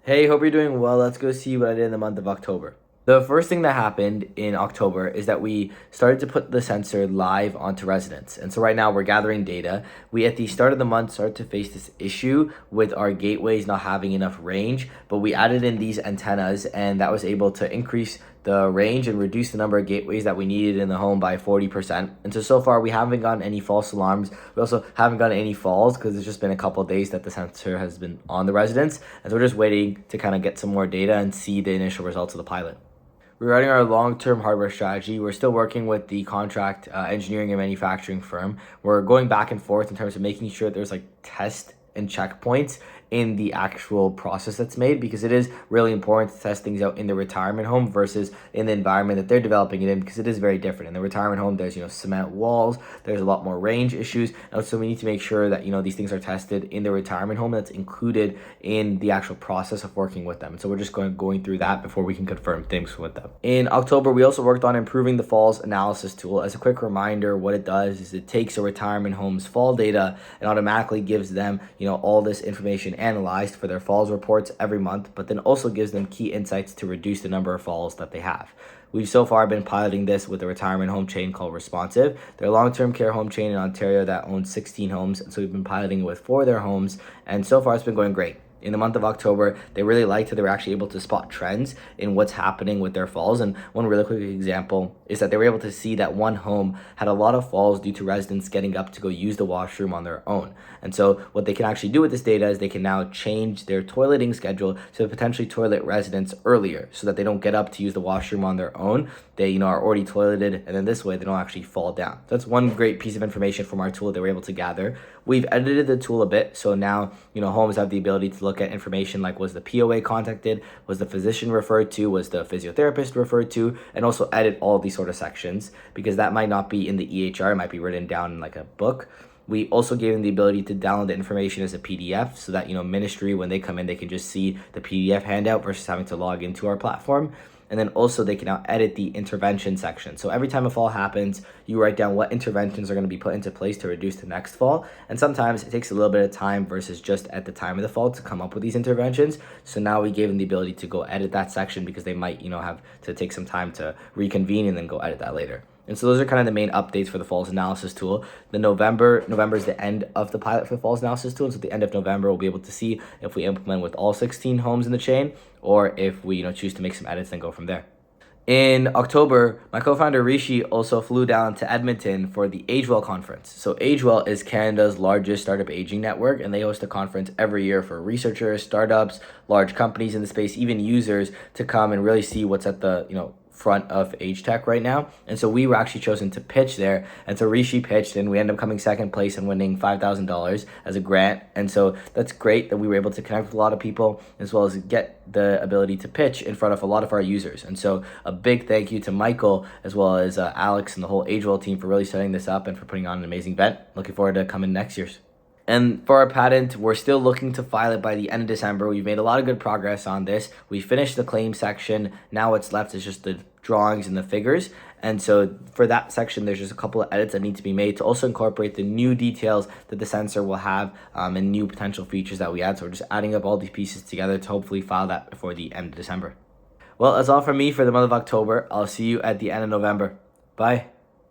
Hey, hope you're doing well. Let's go see what I did in the month of October. The first thing that happened in October is that we started to put the sensor live onto residents. And so right now we're gathering data. We at the start of the month started to face this issue with our gateways not having enough range, but we added in these antennas and that was able to increase the range and reduce the number of gateways that we needed in the home by 40%. And so far we haven't gotten any false alarms. We also haven't gotten any falls because it's just been a couple of days that the sensor has been on the residents. And so we're just waiting to kind of get some more data and see the initial results of the pilot. Regarding our long-term hardware strategy, we're still working with the contract engineering and manufacturing firm. We're going back and forth in terms of making sure there's like test and checkpoints in the actual process that's made, because it is really important to test things out in the retirement home versus in the environment that they're developing it in, because it is very different. In the retirement home, there's cement walls, there's a lot more range issues, and so we need to make sure that these things are tested in the retirement home. That's included in the actual process of working with them. And so we're just going through that before we can confirm things with them. In October, we also worked on improving the falls analysis tool. As a quick reminder, what it does is it takes a retirement home's fall data and automatically gives them all this information analyzed for their falls reports every month, but then also gives them key insights to reduce the number of falls that they have. We've so far been piloting this with a retirement home chain called Responsive. They're a long-term care home chain in Ontario that owns 16 homes, and so we've been piloting it with 4 of their homes, and so far it's been going great. In the month of October, they really liked that they were actually able to spot trends in what's happening with their falls. And one really quick example is that they were able to see that one home had a lot of falls due to residents getting up to go use the washroom on their own. And so what they can actually do with this data is they can now change their toileting schedule to potentially toilet residents earlier so that they don't get up to use the washroom on their own. They are already toileted, and then this way they don't actually fall down. So that's one great piece of information from our tool they were able to gather. We've edited the tool a bit, so now homes have the ability to look at information like, was the POA contacted, was the physician referred to, was the physiotherapist referred to, and also edit all these sort of sections, because that might not be in the EHR, it might be written down in like a book. We also gave them the ability to download the information as a PDF so that ministry, when they come in, they can just see the PDF handout versus having to log into our platform. And then also they can now edit the intervention section. So every time a fall happens, you write down what interventions are going to be put into place to reduce the next fall. And sometimes it takes a little bit of time versus just at the time of the fall to come up with these interventions. So now we gave them the ability to go edit that section, because they might, have to take some time to reconvene and then go edit that later. And so those are kind of the main updates for the falls analysis tool. November is the end of the pilot for the falls analysis tool. So at the end of November, we'll be able to see if we implement with all 16 homes in the chain, or if we choose to make some edits and go from there. In October, my co-founder Rishi also flew down to Edmonton for the AgeWell conference. So AgeWell is Canada's largest startup aging network, and they host a conference every year for researchers, startups, large companies in the space, even users, to come and really see what's at the front of age tech right now. And so we were actually chosen to pitch there, and so Rishi pitched and we ended up coming second place and winning $5,000 as a grant. And so that's great that we were able to connect with a lot of people, as well as get the ability to pitch in front of a lot of our users. And so a big thank you to Michael, as well as Alex and the whole AgeWell team, for really setting this up and for putting on an amazing event. Looking forward to coming next year's. And for our patent, we're still looking to file it by the end of December. We've made a lot of good progress on this. We finished the claim section. Now what's left is just the drawings and the figures. And so for that section, there's just a couple of edits that need to be made to also incorporate the new details that the sensor will have, and new potential features that we add. So we're just adding up all these pieces together to hopefully file that before the end of December. Well, that's all from me for the month of October. I'll see you at the end of November. Bye.